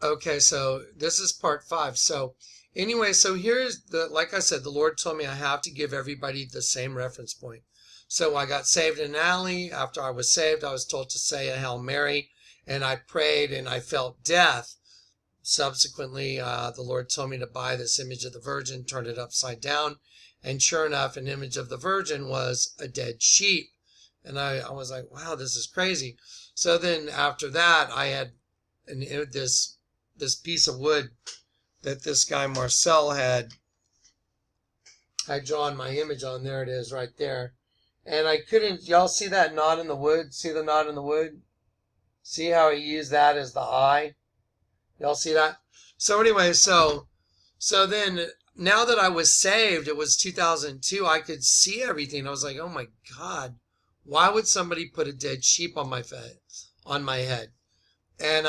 Okay, so this is part 5. So anyway, so here's like I said, the Lord told me I have to give everybody the same reference point. So I got saved in an alley. After I was saved, I was told to say a Hail Mary, and I prayed and I felt death. Subsequently, the Lord told me to buy this image of the Virgin, turn it upside down, and sure enough, an image of the Virgin was a dead sheep. And I was like, wow, this is crazy. So then after that, I had this piece of wood that this guy Marcel had drawn my image on. There it is right there. And I couldn't, y'all see that knot in the wood? See the knot in the wood? See how he used that as the eye? Y'all see that? So anyway, so then now that I was saved, it was 2002, I could see everything. I was like, oh my God, why would somebody put a dead sheep on my head? And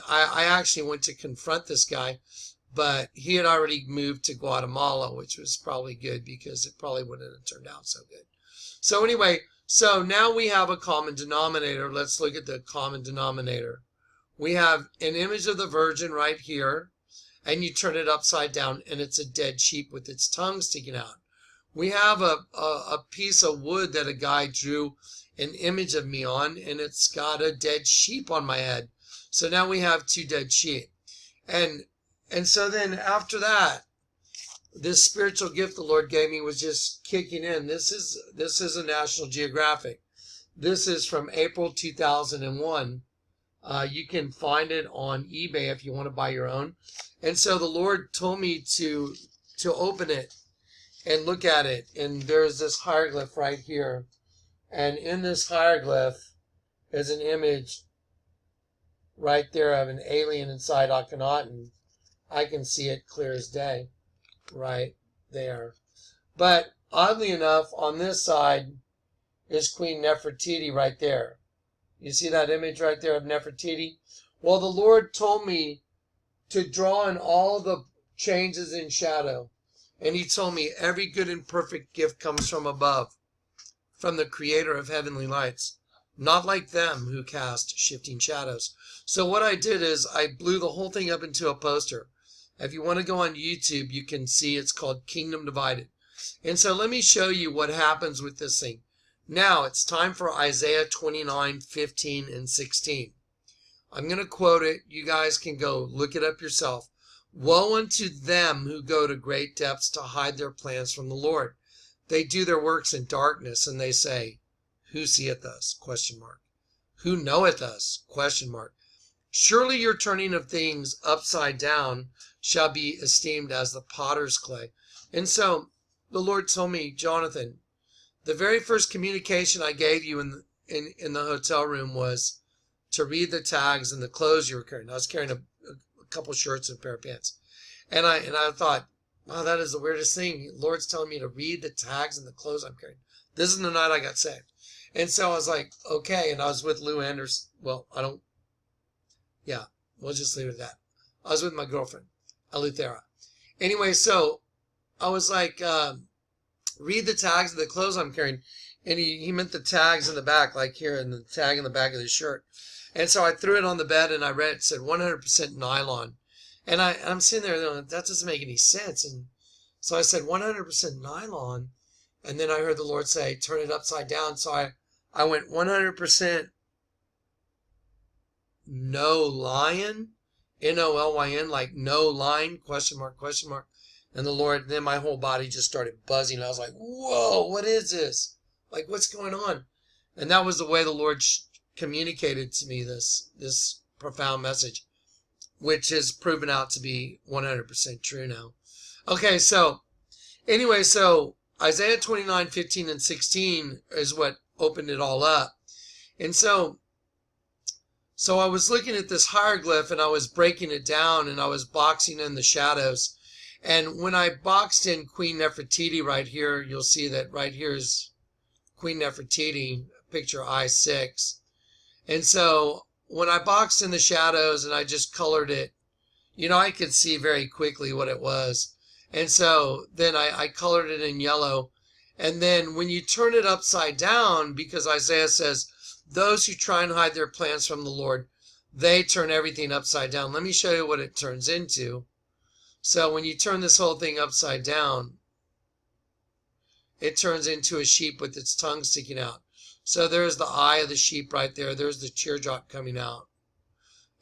I actually went to confront this guy, but he had already moved to Guatemala, which was probably good because it probably wouldn't have turned out so good. So anyway, so now we have a common denominator. Let's look at the common denominator. We have an image of the Virgin right here, and you turn it upside down, and it's a dead sheep with its tongue sticking out. We have a piece of wood that a guy drew an image of me on, and it's got a dead sheep on my head. So now we have 2 dead sheep. And so then after that, this spiritual gift the Lord gave me was just kicking in. This is a National Geographic. This is from April 2001. You can find it on eBay if you want to buy your own. And so the Lord told me to open it and look at it. And there's this hieroglyph right here. And in this hieroglyph is an image right there of an alien inside Akhenaten. I can see it clear as day right there. But oddly enough, on this side is Queen Nefertiti right there. You see that image right there of Nefertiti? Well, the Lord told me to draw in all the changes in shadow. And he told me every good and perfect gift comes from above, from the creator of heavenly lights, not like them who cast shifting shadows. So what I did is I blew the whole thing up into a poster. If you want to go on YouTube, you can see it's called Kingdom Divided. And so let me show you what happens with this thing. Now it's time for Isaiah 29, 15, and 16. I'm going to quote it. You guys can go look it up yourself. Woe unto them who go to great depths to hide their plans from the Lord. They do their works in darkness, and they say, who seeth us? Question mark. Who knoweth us? Question mark. Surely your turning of things upside down shall be esteemed as the potter's clay. And so the Lord told me, Jonathan, the very first communication I gave you in the hotel room was to read the tags and the clothes you were carrying. I was carrying a couple shirts and a pair of pants. And I thought, wow, that is the weirdest thing. The Lord's telling me to read the tags and the clothes I'm carrying. This is the night I got saved. And so I was like, okay. And I was with Lou Anderson. Well, we'll just leave it at that. I was with my girlfriend, Aluthera. Anyway, so I was like, read the tags of the clothes I'm carrying. And he meant the tags in the back, like here, and the tag in the back of the shirt. And so I threw it on the bed and I read it said 100% nylon. And I'm sitting there going, that doesn't make any sense. And so I said 100% nylon. And then I heard the Lord say, turn it upside down. So I went 100% no lion, Nolyn, like no line, question mark, question mark. And the Lord, then my whole body just started buzzing. I was like, whoa, what is this? Like, what's going on? And that was the way the Lord communicated to me this profound message, which has proven out to be 100% true now. Okay, so anyway, so Isaiah 29, 15, and 16 is what opened it all up. And so I was looking at this hieroglyph and I was breaking it down and I was boxing in the shadows. And when I boxed in Queen Nefertiti right here, you'll see that right here is Queen Nefertiti, picture I6. And so when I boxed in the shadows and I just colored it, I could see very quickly what it was. And so then I colored it in yellow. And then when you turn it upside down, because Isaiah says, those who try and hide their plans from the Lord, they turn everything upside down. Let me show you what it turns into. So when you turn this whole thing upside down, it turns into a sheep with its tongue sticking out. So there's the eye of the sheep right there. There's the teardrop coming out.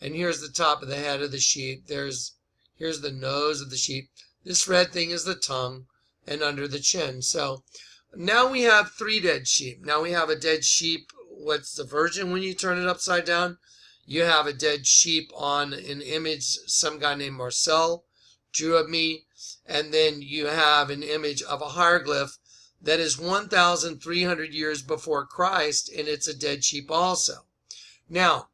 And here's the top of the head of the sheep. Here's the nose of the sheep. This red thing is the tongue and under the chin. So now we have 3 dead sheep. Now we have a dead sheep. What's the version when you turn it upside down? You have a dead sheep on an image some guy named Marcel drew of me. And then you have an image of a hieroglyph that is 1,300 years before Christ, and it's a dead sheep also. Now,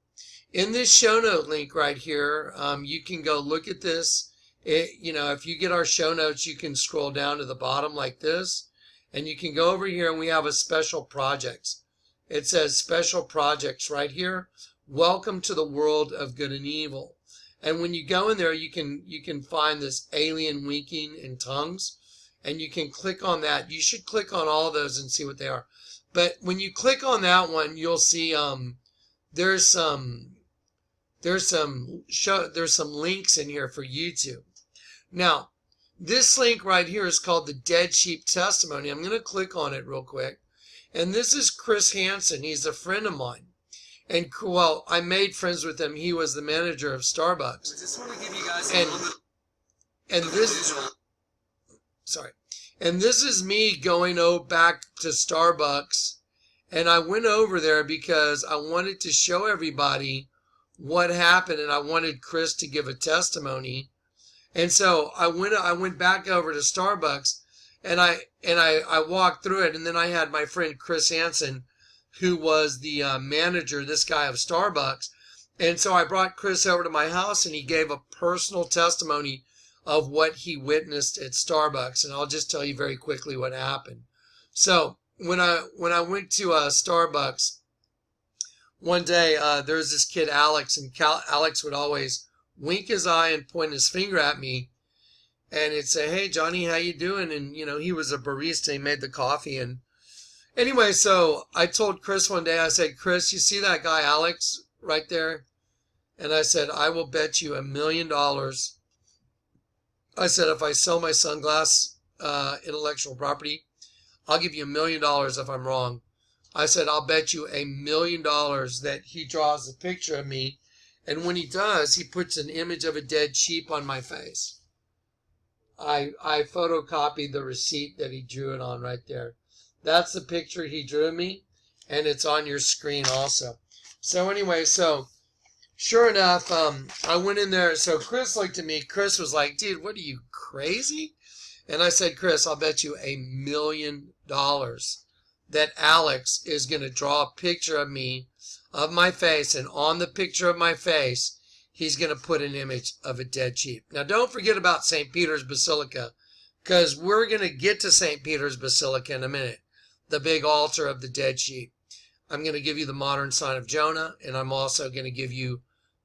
in this show note link right here, you can go look at this. If you get our show notes, you can scroll down to the bottom like this, and you can go over here, and we have a special projects. It says special projects right here. Welcome to the world of good and evil. And when you go in there, you can find this alien winking in tongues, and you can click on that. You should click on all of those and see what they are. But when you click on that one, you'll see there's some links in here for YouTube. Now, this link right here is called the Dead Sheep Testimony. I'm going to click on it real quick. And this is Chris Hansen. He's a friend of mine. And, well, I made friends with him. He was the manager of Starbucks. I just want to give you guys and this is me going back to Starbucks. And I went over there because I wanted to show everybody what happened, and I wanted Chris to give a testimony. And so I went back over to Starbucks, and I walked through it, and then I had my friend Chris Hansen, who was the manager, this guy of Starbucks. And so I brought Chris over to my house, and he gave a personal testimony of what he witnessed at Starbucks. And I'll just tell you very quickly what happened. So when I went to Starbucks one day, there was this kid, Alex, and Alex would always wink his eye and point his finger at me. And he'd say, "Hey, Johnny, how you doing?" And, he was a barista. He made the coffee. And anyway, so I told Chris one day, I said, "Chris, you see that guy, Alex, right there?" And I said, "I will bet you $1 million. I said, if I sell my sunglass intellectual property, I'll give you $1 million if I'm wrong. I said, I'll bet you $1 million that he draws a picture of me. And when he does, he puts an image of a dead sheep on my face." I photocopied the receipt that he drew it on right there. That's the picture he drew of me, and it's on your screen also. So anyway, so sure enough, I went in there. So Chris looked at me. Chris was like, "Dude, what are you, crazy?" And I said, "Chris, I'll bet you $1 million that Alex is going to draw a picture of me, of my face, and on the picture of my face, he's going to put an image of a dead sheep." Now, don't forget about St. Peter's Basilica, because we're going to get to St. Peter's Basilica in a minute, the big altar of the dead sheep. I'm going to give you the modern sign of Jonah, and I'm also going to give you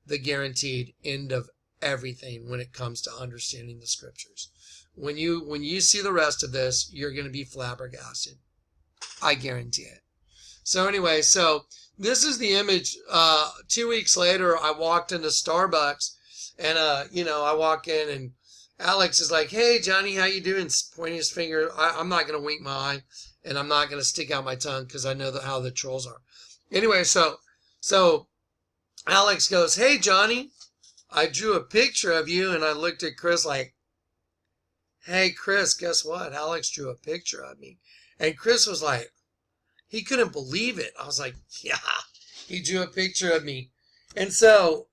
the guaranteed end of everything when it comes to understanding the scriptures. When you see the rest of this, you're going to be flabbergasted. I guarantee it. So anyway, so this is the image. 2 weeks later, I walked into Starbucks, and I walk in, and Alex is like, "Hey, Johnny, how you doing?" Pointing his finger. I'm not going to wink my eye, and I'm not going to stick out my tongue because I know how the trolls are. Anyway, so Alex goes, "Hey, Johnny, I drew a picture of you," and I looked at Chris like, "Hey, Chris, guess what? Alex drew a picture of me." And Chris was like, he couldn't believe it. I was like, "Yeah, he drew a picture of me." And so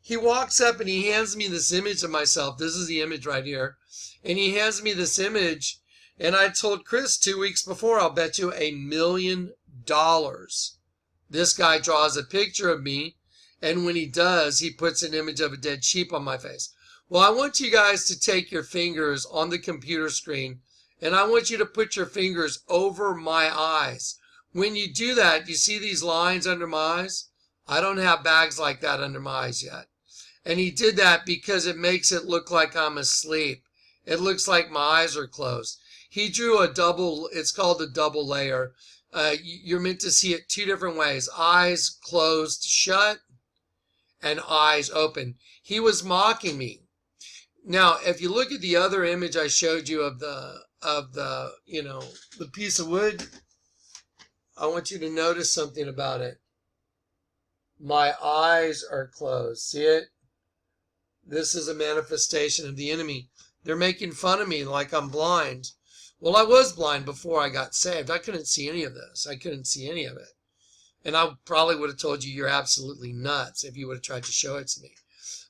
he walks up and he hands me this image of myself. This is the image right here. And he hands me this image. And I told Chris 2 weeks before, I'll bet you $1 million this guy draws a picture of me. And when he does, he puts an image of a dead sheep on my face. Well, I want you guys to take your fingers on the computer screen, and I want you to put your fingers over my eyes. When you do that, you see these lines under my eyes? I don't have bags like that under my eyes yet. And he did that because it makes it look like I'm asleep. It looks like my eyes are closed. He drew it's called a double layer. You're meant to see it 2 different ways. Eyes closed shut and eyes open. He was mocking me. Now, if you look at the other image I showed you of the the piece of wood, I want you to notice something about it. My eyes are closed. See it? This is a manifestation of the enemy. They're making fun of me like I'm blind. Well, I was blind before I got saved. I couldn't see any of this. I couldn't see any of it. And I probably would have told you you're absolutely nuts if you would have tried to show it to me.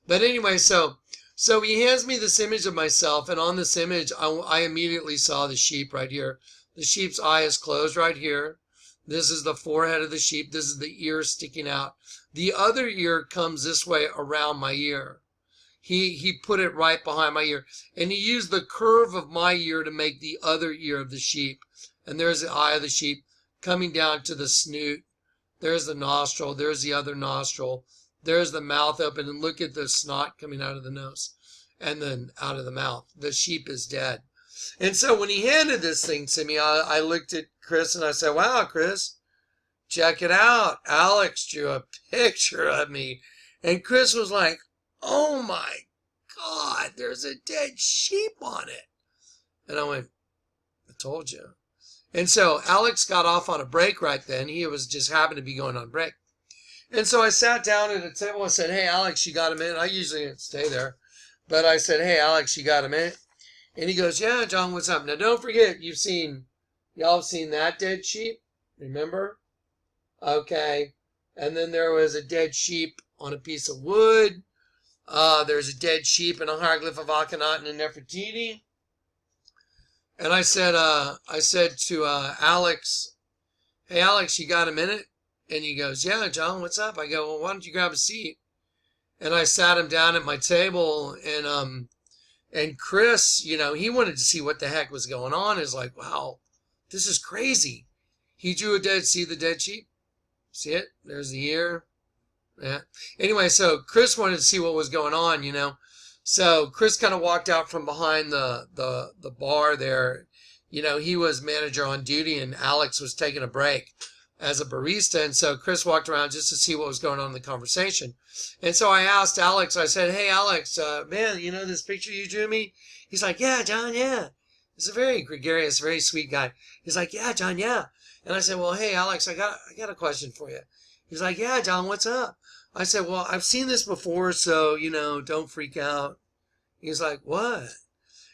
But anyway, so he hands me this image of myself, and on this image, I immediately saw the sheep right here. The sheep's eye is closed right here. This is the forehead of the sheep. This is the ear sticking out. The other ear comes this way around my ear. He put it right behind my ear, and he used the curve of my ear to make the other ear of the sheep. And there's the eye of the sheep coming down to the snoot. There's the nostril. There's the other nostril. There's the mouth open, and look at the snot coming out of the nose and then out of the mouth. The sheep is dead. And so when he handed this thing to me, I looked at Chris and I said, wow, Chris, check it out. Alex drew a picture of me. And Chris was like, oh my God, there's a dead sheep on it. And I went, I told you. And so Alex got off on a break right then. He was just happened to be going on break. And so I sat down at a table and said, hey, Alex, you got a minute? I usually didn't stay there. But I said, hey, Alex, you got a minute? And he goes, yeah, John, what's up? Now, don't forget, y'all have seen that dead sheep? Remember? Okay. And then there was a dead sheep on a piece of wood. There's a dead sheep in a hieroglyph of Akhenaten and Nefertiti. And I said to Alex, hey, Alex, you got a minute? And he goes, yeah, John, what's up? I go, well, why don't you grab a seat? And I sat him down at my table, and Chris, he wanted to see what the heck was going on. It's like, wow, this is crazy. He drew see the dead sheep? See it? There's the ear. Yeah. Anyway, so Chris wanted to see what was going on, So Chris kind of walked out from behind the bar there. He was manager on duty, and Alex was taking a break as a barista. And so Chris walked around just to see what was going on in the conversation. And so I asked Alex, I said, hey, Alex, man, this picture you drew me? He's like, yeah, John, yeah. He's a very gregarious, very sweet guy. He's like, yeah, John, yeah. And I said, well, hey, Alex, I got a question for you. He's like, yeah, John, what's up? I said, well, I've seen this before, so, don't freak out. He's like, what?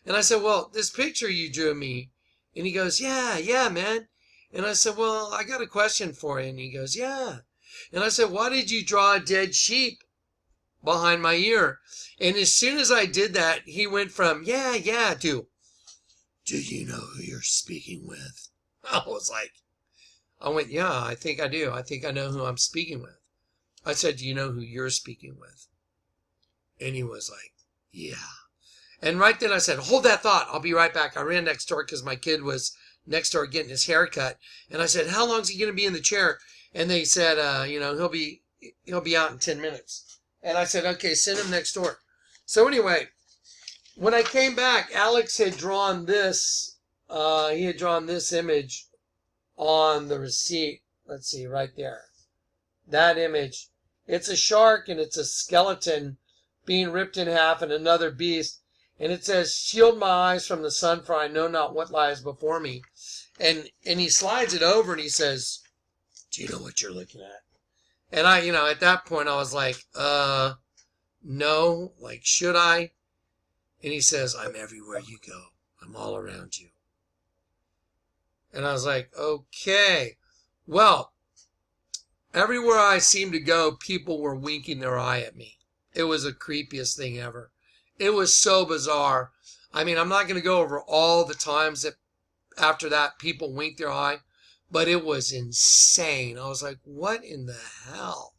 And I said, well, this picture you drew me. And he goes, yeah, man. And I said, well, I got a question for you. And he goes, yeah. And I said, why did you draw a dead sheep behind my ear? And as soon as I did that, he went from, yeah, to, do you know who you're speaking with? I went, yeah, I think I do. I think I know who I'm speaking with. I said, do you know who you're speaking with? And he was like, yeah. And right then I said, hold that thought. I'll be right back. I ran next door because my kid was next door getting his hair cut. And I said, how long is he going to be in the chair? And they said, he'll be out in 10 minutes. And I said, okay, send him next door. So anyway, when I came back, Alex had drawn this. He had drawn this image on the receipt. Let's see, right there. That image. It's a shark and it's a skeleton being ripped in half and another beast. And it says, shield my eyes from the sun, for I know not what lies before me. And he slides it over and he says, do you know what you're looking at? And I, at that point I was like, no, like, should I? And he says, I'm everywhere you go. I'm all around you. And I was like, okay. Well, everywhere I seemed to go, people were winking their eye at me. It was the creepiest thing ever. It was so bizarre. I mean, I'm not going to go over all the times that after that people winked their eye, but it was insane. I was like, what in the hell?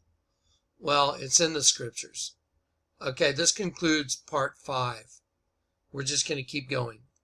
Well, it's in the scriptures. Okay, this concludes part 5. We're just going to keep going.